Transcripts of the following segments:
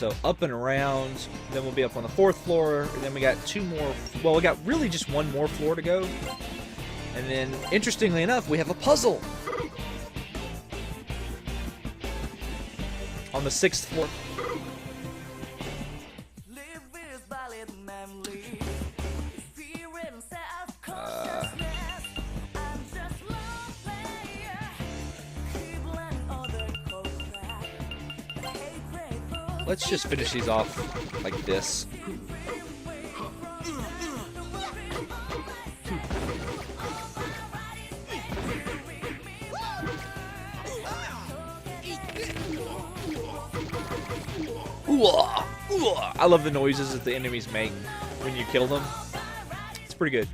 So up and around, then we'll be up on the 4th floor, and then we got 2 more, well, we got really just 1 more floor to go. And then, interestingly enough, we have a puzzle on the 6th floor. Let's just finish these off like this. I love the noises that the enemies make when you kill them. It's pretty good.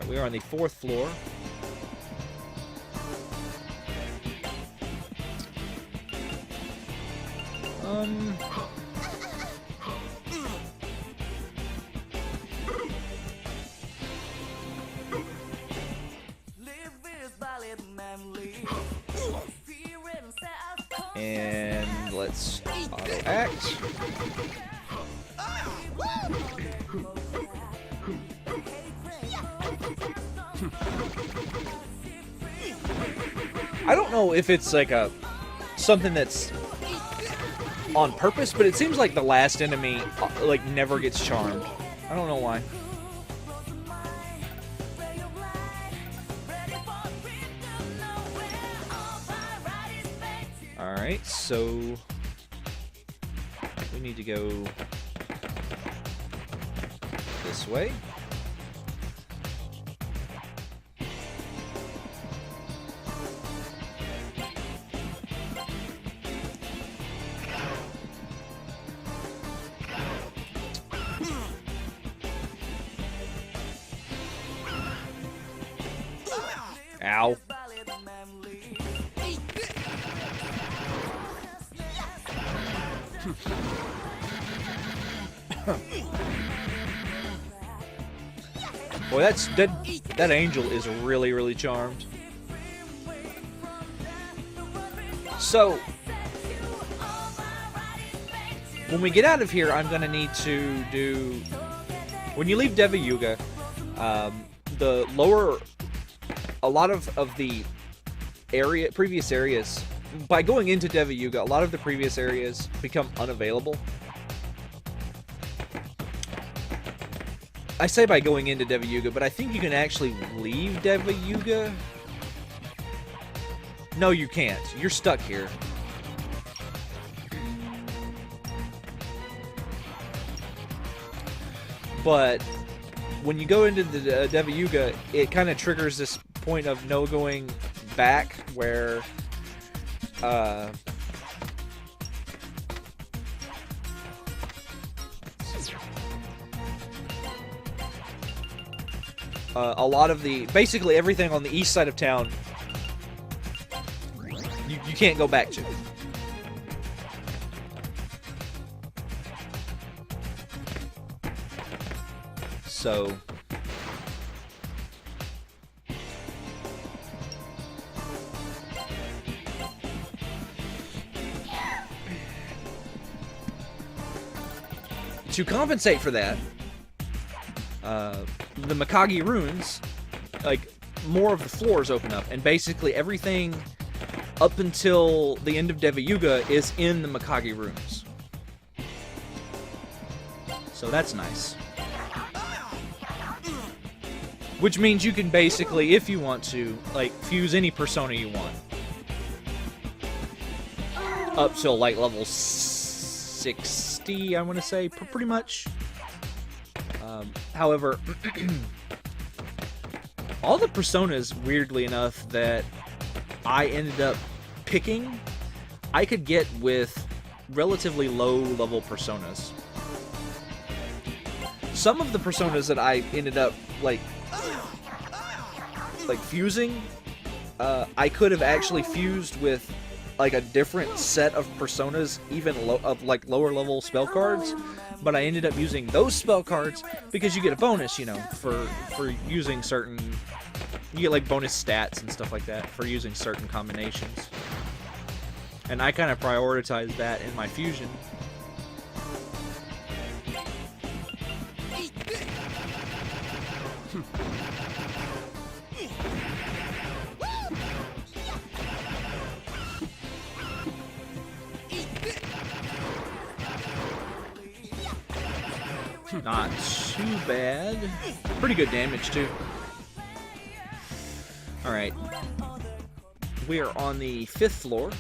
We are on the 4th floor. And let's auto act. I don't know if it's like something that's on purpose, but it seems like the last enemy like never gets charmed. I don't know why. Alright, so we need to go this way. Ow. Boy, that angel is really, really charmed. So, when we get out of here, I'm gonna need to do. When you leave Deva Yuga, the lower. A lot of the previous areas, by going into Deva Yuga, a lot of the previous areas become unavailable. I say by going into Deva Yuga, but I think you can actually leave Deva Yuga. No, you can't. You're stuck here. But when you go into the Deva Yuga, it kind of triggers this point of no going back, where a lot of basically everything on the east side of town, you can't go back to. So to compensate for that, the Mikage runes, like, more of the floors open up, and basically everything up until the end of Deva Yuga is in the Mikage runes. So that's nice. Which means you can basically, if you want to, like, fuse any persona you want. Up till, like, level 60, I want to say, pretty much. However, all the personas, weirdly enough, that I ended up picking, I could get with relatively low-level personas. Some of the personas that I ended up, like fusing, I could have actually fused with, like, a different set of personas, even lower level spell cards, but I ended up using those spell cards because you get a bonus, you know, for using certain You get like bonus stats and stuff like that for using certain combinations. And I kind of prioritize that in my fusion. Not too bad. Pretty good damage, too. Alright. We are on the 5th floor,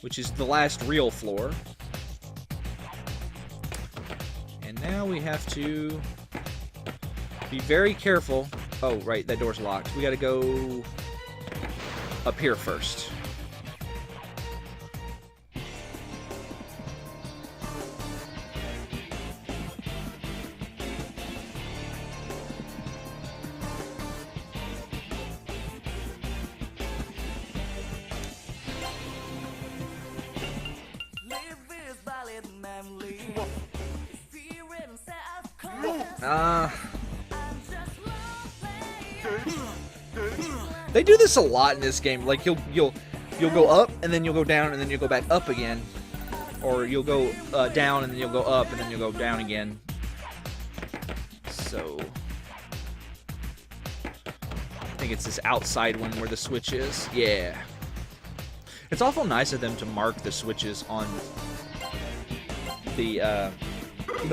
which is the last real floor. And now we have to be very careful. Oh, right, that door's locked. We gotta go up here first. They do this a lot in this game. Like you'll go up and then you'll go down and then you'll go back up again, or you'll go down and then you'll go up and then you'll go down again. So I think it's this outside one where the switch is. Yeah, it's awful nice of them to mark the switches on the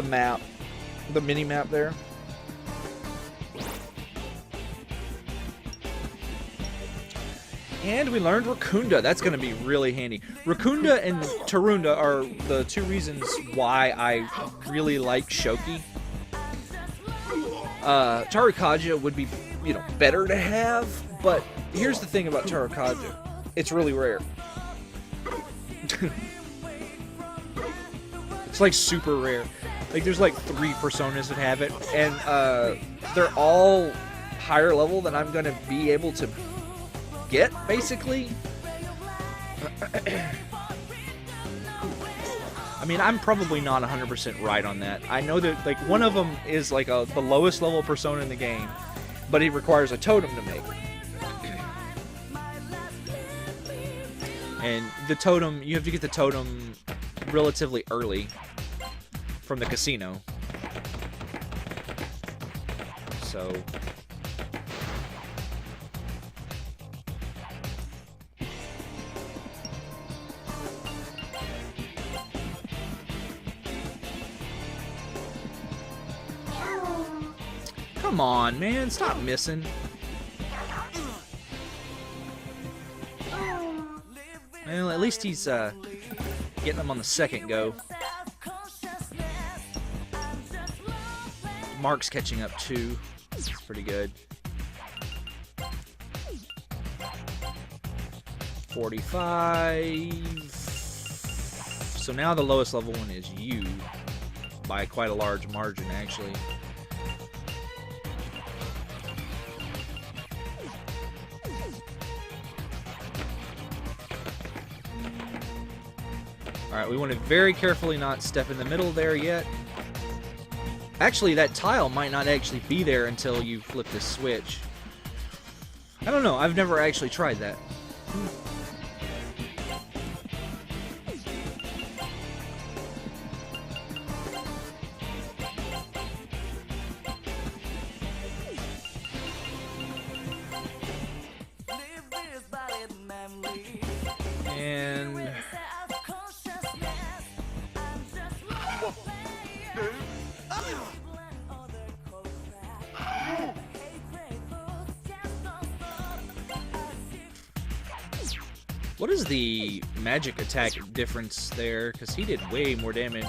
map, the mini map there. And we learned Racunda. That's going to be really handy. Racunda and Tarunda are the two reasons why I really like Shoki. Tarakaja would be, you know, better to have, but here's the thing about Tarakaja. It's really rare. It's like super rare. Like there's like 3 personas that have it, and they're all higher level than I'm going to be able to get, basically. I mean, I'm probably not 100% right on that. I know that like one of them is like the lowest level persona in the game, but it requires a totem to make. And the totem, you have to get the totem relatively early from the casino. So come on, man, stop missing. Well, at least he's getting them on the second go. Mark's catching up too. That's pretty good. 45. So now the lowest level one is you, by quite a large margin, actually. Alright, we want to very carefully not step in the middle there yet. Actually, that tile might not actually be there until you flip this switch. I don't know, I've never actually tried that. And what is the magic attack difference there? Because he did way more damage.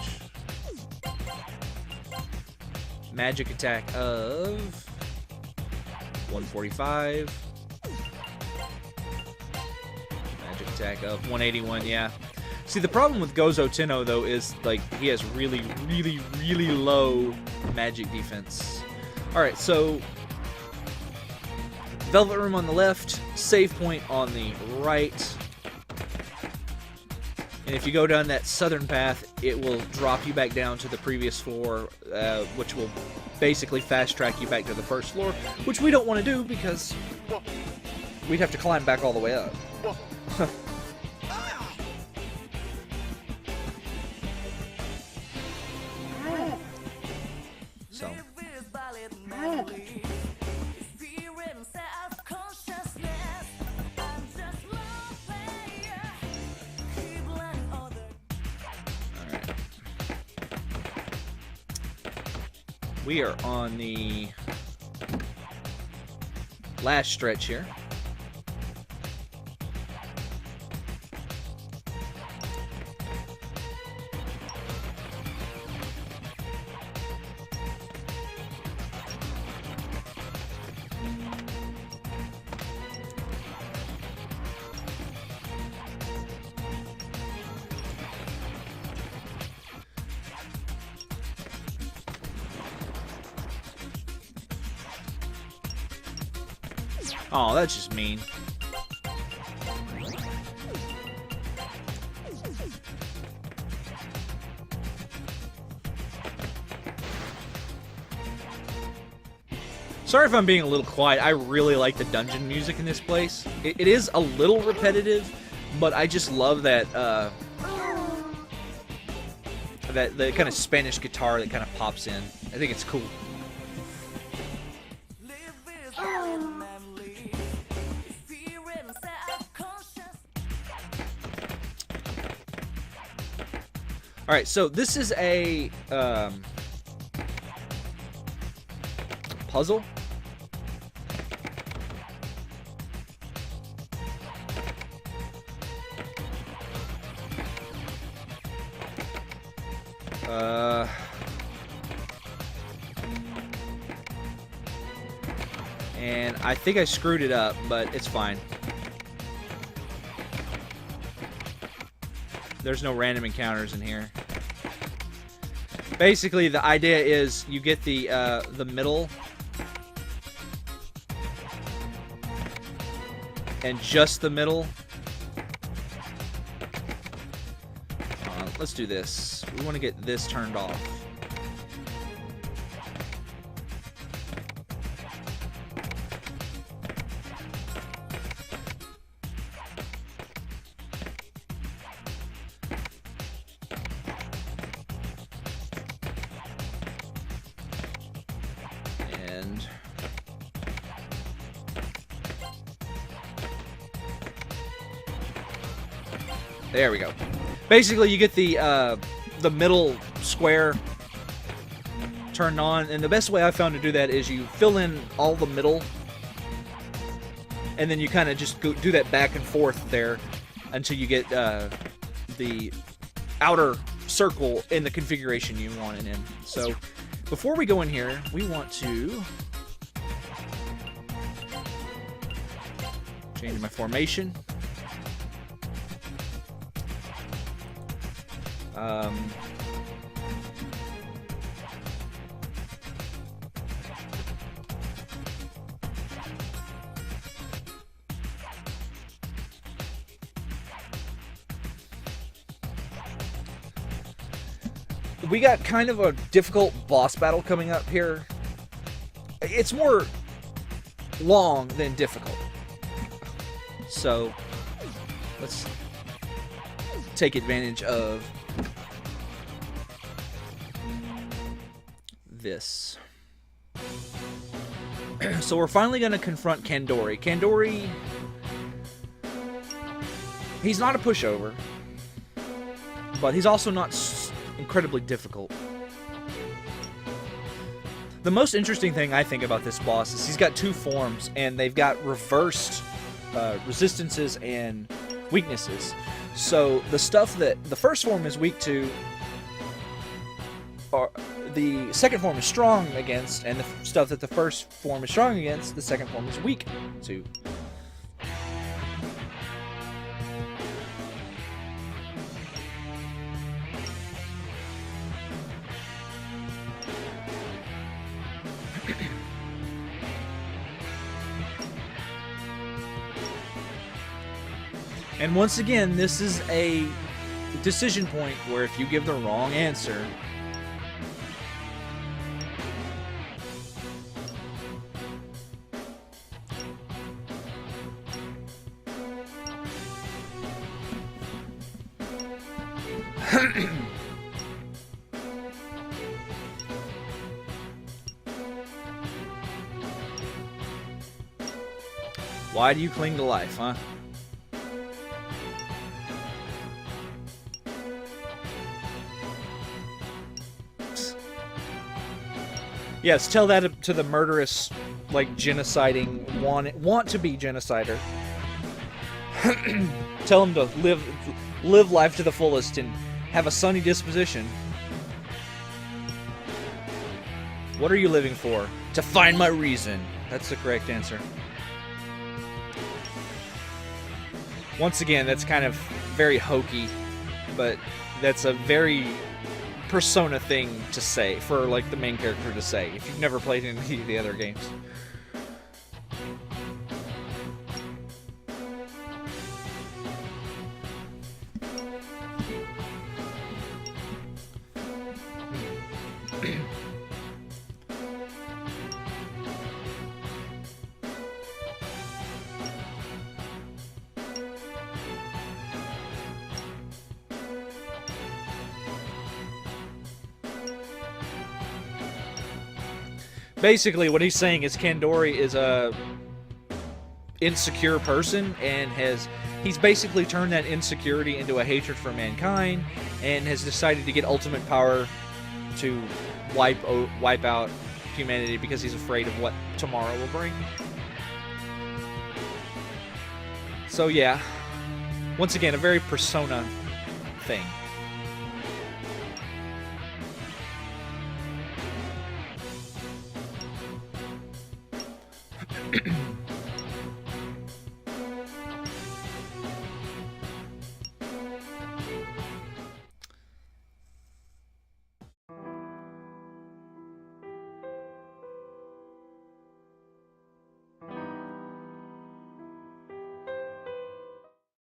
Magic attack of 145. Magic attack of 181, yeah. See, the problem with Gozo Tenno, though, is, like, he has really, really, really low magic defense. Alright, so Velvet Room on the left, save point on the right. And if you go down that southern path, it will drop you back down to the previous floor, which will basically fast track you back to the first floor, which we don't want to do because we'd have to climb back all the way up. So. We are on the last stretch here. Oh, that's just mean. Sorry if I'm being a little quiet. I really like the dungeon music in this place. It is a little repetitive, but I just love that the kind of Spanish guitar that kind of pops in. I think it's cool. Alright, so this is a puzzle. And I think I screwed it up, but it's fine. There's no random encounters in here. Basically, the idea is you get the middle and just the middle. Let's do this. We want to get this turned off. There we go. Basically, you get the middle square turned on, and the best way I found to do that is you fill in all the middle, and then you kind of just do that back and forth there until you get the outer circle in the configuration you want it in. So, before we go in here, we want to change my formation. We got kind of a difficult boss battle coming up here. It's more long than difficult. So, let's take advantage of this. So we're finally going to confront Kandori. Kandori, he's not a pushover, but he's also not incredibly difficult. The most interesting thing I think about this boss is he's got two forms, and they've got reversed resistances and weaknesses. So the stuff that the first form is weak to, or the second form is strong against, and the stuff that the first form is strong against, the second form is weak to. And once again, this is a decision point where if you give the wrong answer, why do you cling to life, huh? Yes, tell that to the murderous, like, genociding, want to be genocider. Tell him to live life to the fullest and have a sunny disposition. What are you living for? To find my reason. That's the correct answer. Once again, that's kind of very hokey, but that's a very Persona thing to say, for, like, the main character to say, if you've never played any of the other games. Basically, what he's saying is Kandori is a insecure person, and he's basically turned that insecurity into a hatred for mankind, and has decided to get ultimate power to wipe out humanity because he's afraid of what tomorrow will bring. So yeah, once again, a very Persona thing.